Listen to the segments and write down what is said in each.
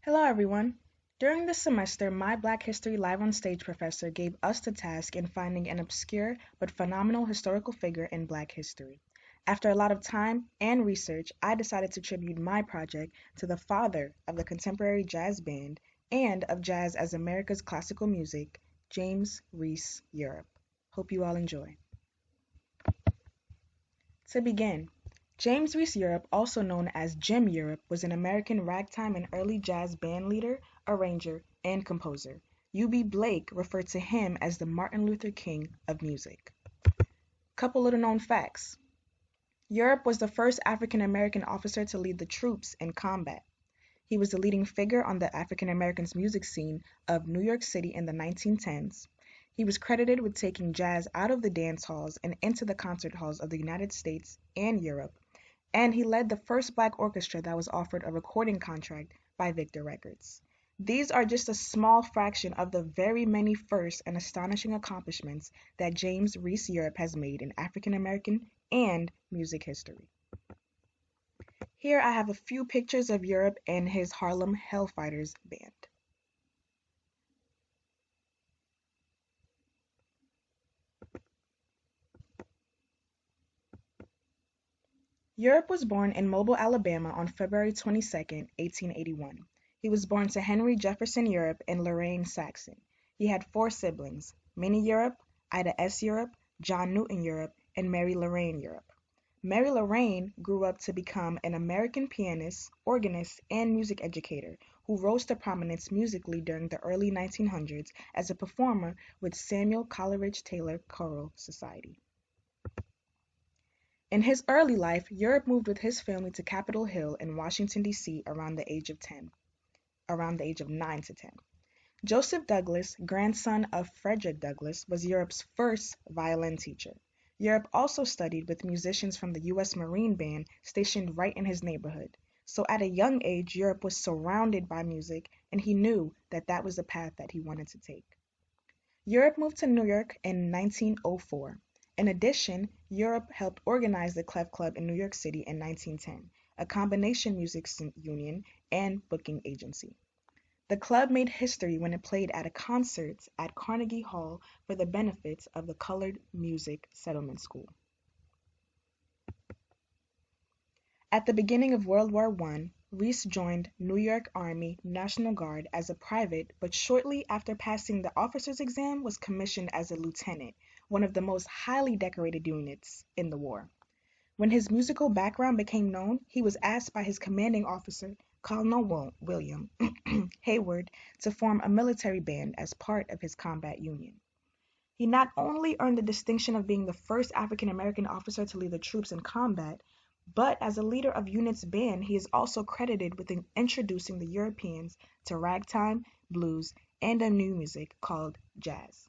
Hello, everyone. During this semester, my Black History Live on Stage professor gave us the task in finding an obscure but phenomenal historical figure in Black history. After a lot of time and research, I decided to tribute my project to the father of the contemporary jazz band and of jazz as America's classical music, James Reese Europe. Hope you all enjoy. To begin, James Reese Europe, also known as Jim Europe, was an American ragtime and early jazz bandleader, arranger, and composer. U.B. Blake referred to him as the Martin Luther King of music. Couple little known facts. Europe was the first African American officer to lead the troops in combat. He was the leading figure on the African American music scene of New York City in the 1910s. He was credited with taking jazz out of the dance halls and into the concert halls of the United States and Europe, and he led the first Black orchestra that was offered a recording contract by Victor Records. These are just a small fraction of the very many firsts and astonishing accomplishments that James Reese Europe has made in African American and music history. Here I have a few pictures of Europe and his Harlem Hellfighters band. Europe was born in Mobile, Alabama on February 22, 1881. He was born to Henry Jefferson Europe and Lorraine Saxon. He had four siblings: Minnie Europe, Ida S. Europe, John Newton Europe, and Mary Lorraine Europe. Mary Lorraine grew up to become an American pianist, organist, and music educator who rose to prominence musically during the early 1900s as a performer with Samuel Coleridge Taylor Choral Society. In his early life, Europe moved with his family to Capitol Hill in Washington, D.C. Around the age of 9 to 10. Joseph Douglas, grandson of Frederick Douglass, was Europe's first violin teacher. Europe also studied with musicians from the U.S. Marine Band stationed right in his neighborhood. So at a young age, Europe was surrounded by music, and he knew that that was the path that he wanted to take. Europe moved to New York in 1904. In addition, Europe helped organize the Clef Club in New York City in 1910, a combination music union and booking agency. The club made history when it played at a concert at Carnegie Hall for the benefits of the Colored Music Settlement School. At the beginning of World War I, Reese joined New York Army National Guard as a private, but shortly after passing the officer's exam was commissioned as a lieutenant, one of the most highly decorated units in the war. When his musical background became known, he was asked by his commanding officer, Colonel William Hayward, to form a military band as part of his combat union. He not only earned the distinction of being the first African American officer to lead the troops in combat, but as a leader of unit's band, he is also credited with introducing the Europeans to ragtime, blues, and a new music called jazz.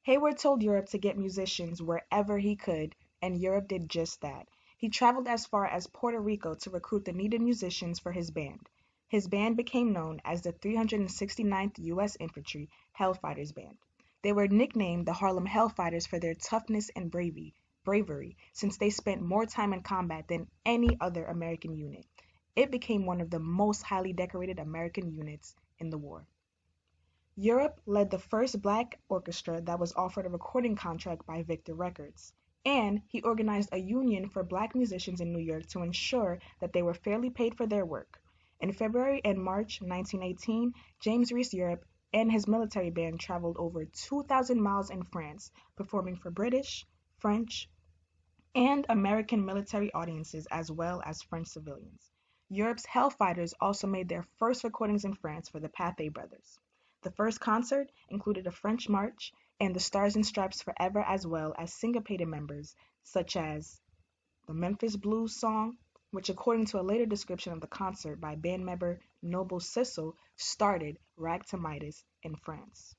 Hayward told Europe to get musicians wherever he could, and Europe did just that. He traveled as far as Puerto Rico to recruit the needed musicians for his band. His band became known as the 369th U.S. Infantry Hellfighters Band. They were nicknamed the Harlem Hellfighters for their toughness and bravery, since they spent more time in combat than any other American unit. It became one of the most highly decorated American units in the war. Europe led the first Black orchestra that was offered a recording contract by Victor Records, and he organized a union for Black musicians in New York to ensure that they were fairly paid for their work. In February and March 1918, James Reese Europe and his military band traveled over 2,000 miles in France, performing for British, French, and American military audiences as well as French civilians. Europe's Hellfighters also made their first recordings in France for the Pathé brothers. The first concert included a French march and the Stars and Stripes Forever, as well as syncopated members such as the Memphis Blues song, which according to a later description of the concert by band member Noble Sissel, started ragtimitis in France.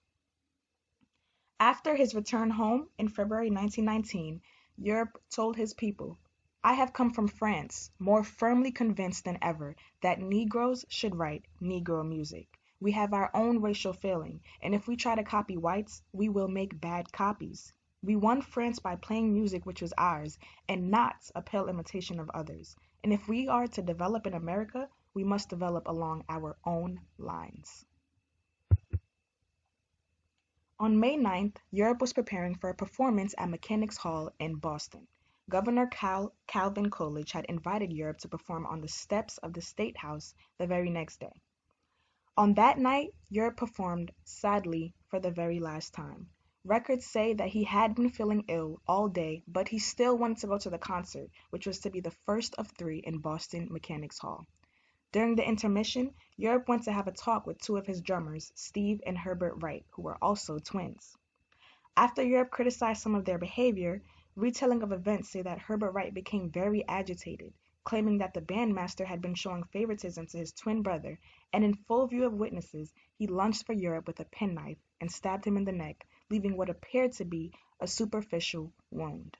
After his return home in February 1919, Europe told his people, "I have come from France, more firmly convinced than ever that Negroes should write Negro music. We have our own racial feeling, and if we try to copy whites, we will make bad copies. We won France by playing music which was ours, and not a pale imitation of others. And if we are to develop in America, We must develop along our own lines. On May 9th, Europe was preparing for a performance at Mechanics Hall in Boston. Governor Calvin Coolidge had invited Europe to perform on the steps of the State House the very next day. On that night, Europe performed, sadly, for the very last time. Records say that he had been feeling ill all day, but he still wanted to go to the concert, which was to be the first of three in Boston Mechanics Hall. During the intermission, Europe went to have a talk with two of his drummers, Steve and Herbert Wright, who were also twins. After Europe criticized some of their behavior, retelling of events say that Herbert Wright became very agitated, claiming that the bandmaster had been showing favoritism to his twin brother, and in full view of witnesses, he lunged for Europe with a penknife and stabbed him in the neck, leaving what appeared to be a superficial wound.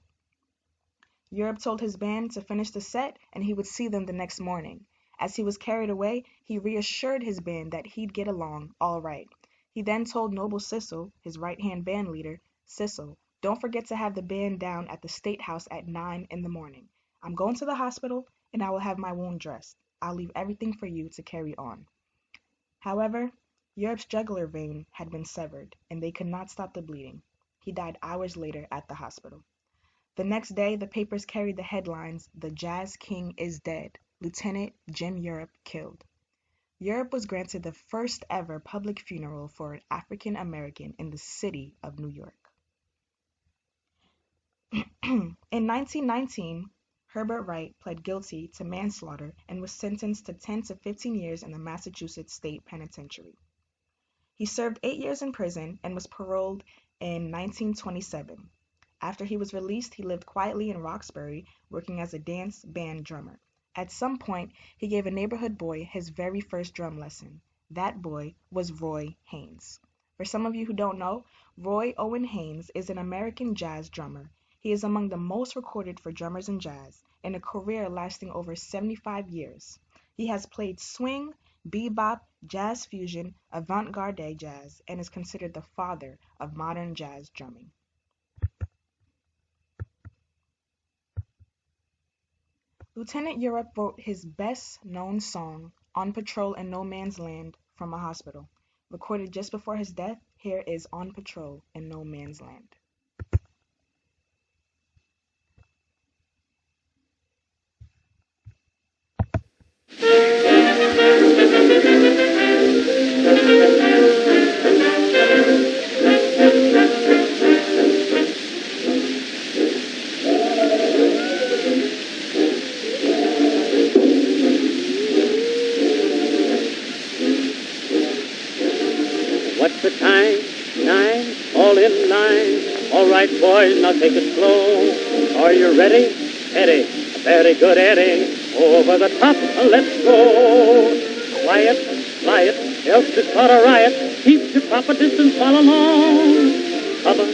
Europe told his band to finish the set and he would see them the next morning. As he was carried away, he reassured his band that he'd get along all right. He then told Noble Sissel, his right-hand band leader, Sissel, don't forget to have the band down at the State House at 9 in the morning. I'm going to the hospital and I will have my wound dressed. I'll leave everything for you to carry on. However, Europe's jugular vein had been severed and they could not stop the bleeding. He died hours later at the hospital. The next day, the papers carried the headlines, "The Jazz King is Dead. Lieutenant Jim Europe Killed." Europe was granted the first ever public funeral for an African American in the city of New York. In 1919, Herbert Wright pled guilty to manslaughter and was sentenced to 10 to 15 years in the Massachusetts State Penitentiary. He served 8 years in prison and was paroled in 1927. After he was released, he lived quietly in Roxbury, working as a dance band drummer. At some point, he gave a neighborhood boy his very first drum lesson. That boy was Roy Haynes. For some of you who don't know, Roy Owen Haynes is an American jazz drummer. He is among the most recorded for drummers in jazz, in a career lasting over 75 years. He has played swing, bebop, jazz fusion, avant-garde jazz, and is considered the father of modern jazz drumming. Lieutenant Europe wrote his best-known song, "On Patrol in No Man's Land," from a hospital. Recorded just before his death, here is "On Patrol in No Man's Land." What's the time? 9, all in line. All right, boys, now take it slow. Are you ready? Eddie, very good, Eddie. Over the top, let's go. Quiet, else it's not a riot. Keep your proper distance all along. Hover,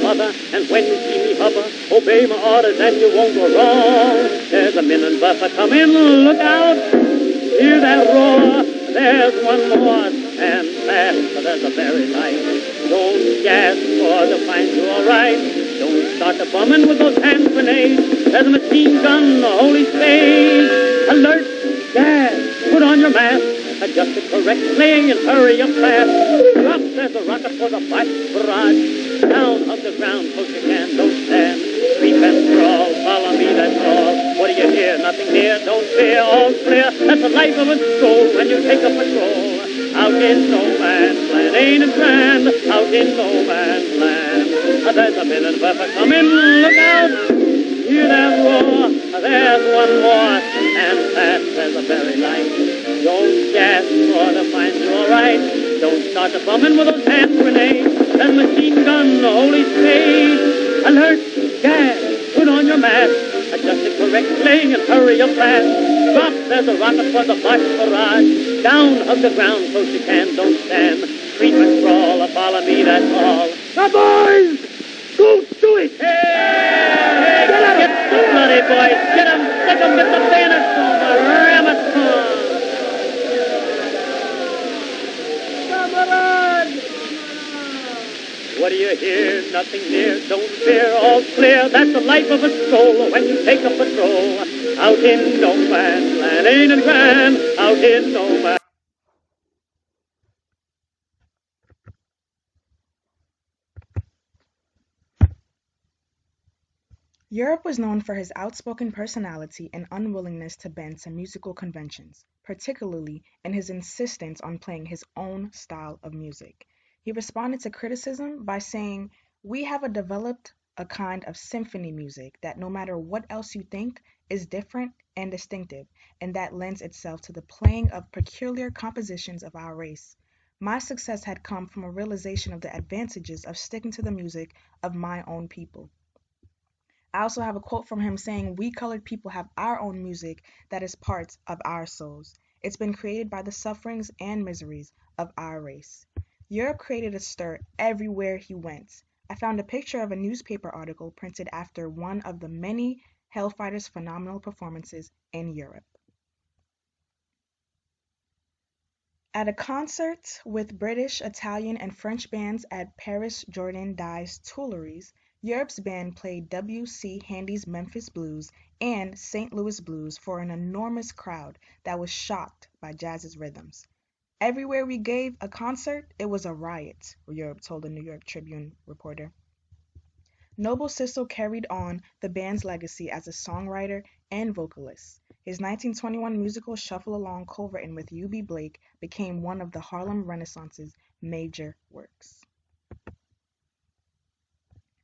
mother, and when you see me hover, obey my orders and you won't go wrong. There's a minute buffer coming, look out. Hear that roar, there's one more. And fast, there's a very light. Don't gas for to find you all right. Don't start the bombing with those hand grenades. There's a machine gun, a holy spade. Alert, gas, put on your mask. Adjust it correctly and hurry up fast. Drop, there's a rocket for the fight barrage. Down off the ground, close you can, don't stand. Creep and crawl, follow me, that's all. What do you hear? Nothing near, don't fear, all clear. That's the life of a soul when you take a patrol. Out in no man's land, ain't it grand? Out in no man's land. There's a minute buffer coming, look out. Hear that roar, there's one more. And fast, there's a very light. Don't gas for to find you all right. Don't start the bombing with those hand grenades. There's a machine gun, a holy spade. Alert, gas, put on your mask. Adjust it correctly and hurry up fast. Drop, there's a rocket for the Bosch barrage. Down, hug the ground close you can, don't stand. Creep and crawl, follow me, that's all. Now, boys, go do it! Hey! Get 'em! Get the bloody boys! Get 'em! Stick 'em! Get the bayonets on! Ram it on! What do you hear? Nothing near, don't fear, all clear. That's the life of a soul when you take a patrol. out in no man's land. Ain't it grand out in no man's land? Europe was known for his outspoken personality and unwillingness to bend to musical conventions, particularly in his insistence on playing his own style of music. He responded to criticism by saying, "We have developed a kind of symphony music that, no matter what else you think, is different and distinctive, and that lends itself to the playing of peculiar compositions of our race. My success had come from a realization of the advantages of sticking to the music of my own people." I also have a quote from him saying, "We colored people have our own music that is part of our souls. It's been created by the sufferings and miseries of our race." Europe created a stir everywhere he went. I found a picture of a newspaper article printed after one of the many Hellfighter's phenomenal performances in Europe. At a concert with British, Italian, and French bands at Paris Jordan Dye's Tuileries, Europe's band played W. C. Handy's Memphis Blues and St. Louis Blues for an enormous crowd that was shocked by jazz's rhythms. "Everywhere we gave a concert, it was a riot," Europe told a New York Tribune reporter. Noble Sissle carried on the band's legacy as a songwriter and vocalist. His 1921 musical shuffle-along co-written with U.B. Blake became one of the Harlem Renaissance's major works.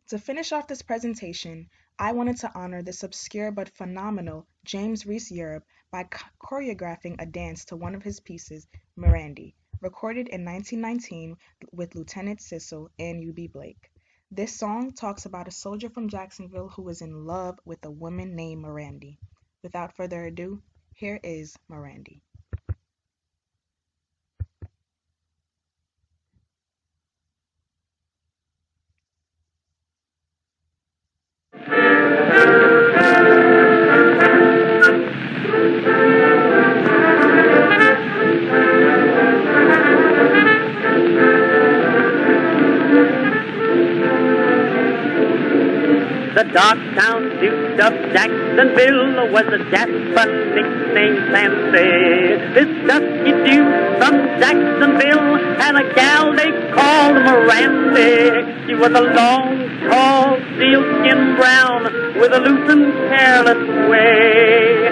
To finish off this presentation, I wanted to honor this obscure but phenomenal James Reese Europe by choreographing a dance to one of his pieces, Mirandy, recorded in 1919 with Lieutenant Sissle and U.B. Blake. This song talks about a soldier from Jacksonville who is in love with a woman named Mirandy. Without further ado, here is Mirandy. The Dogtown Duke of Jacksonville was a Japanese named Sandy. This dusky Duke from Jacksonville had a gal they called Mirandy. She was a long, tall, sealskin brown with a loose and careless way.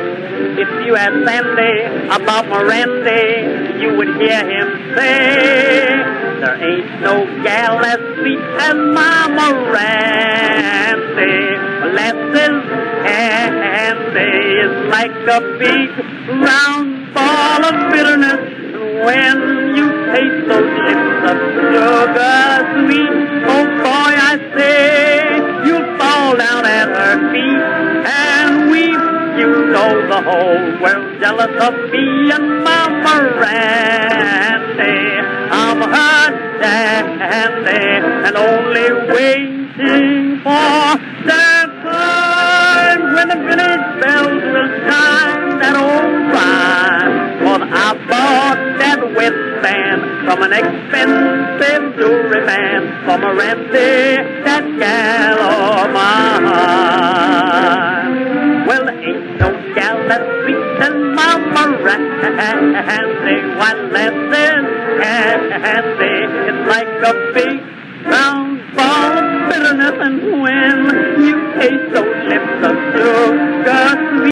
If you asked Sandy about Mirandy, you would hear him say, "There ain't no gal as sweet as my Mirandy. Molasses candy is like a big round ball of bitterness. When you taste those lips of sugar sweet, oh boy, I say, you'll fall down at her feet and weep. You know the whole world's jealous of me and my Mirandy. I'm her dandy and only waiting for that time when the village bells will chime that old rhyme. For I bought that waistband from an expensive jewelry man for Mirandy, that gal of mine. Well, ain't no gal that's sweet as my Mirandy. White lasses candy is like a big round ball of bitterness, and when you taste those lips of sugar sweet,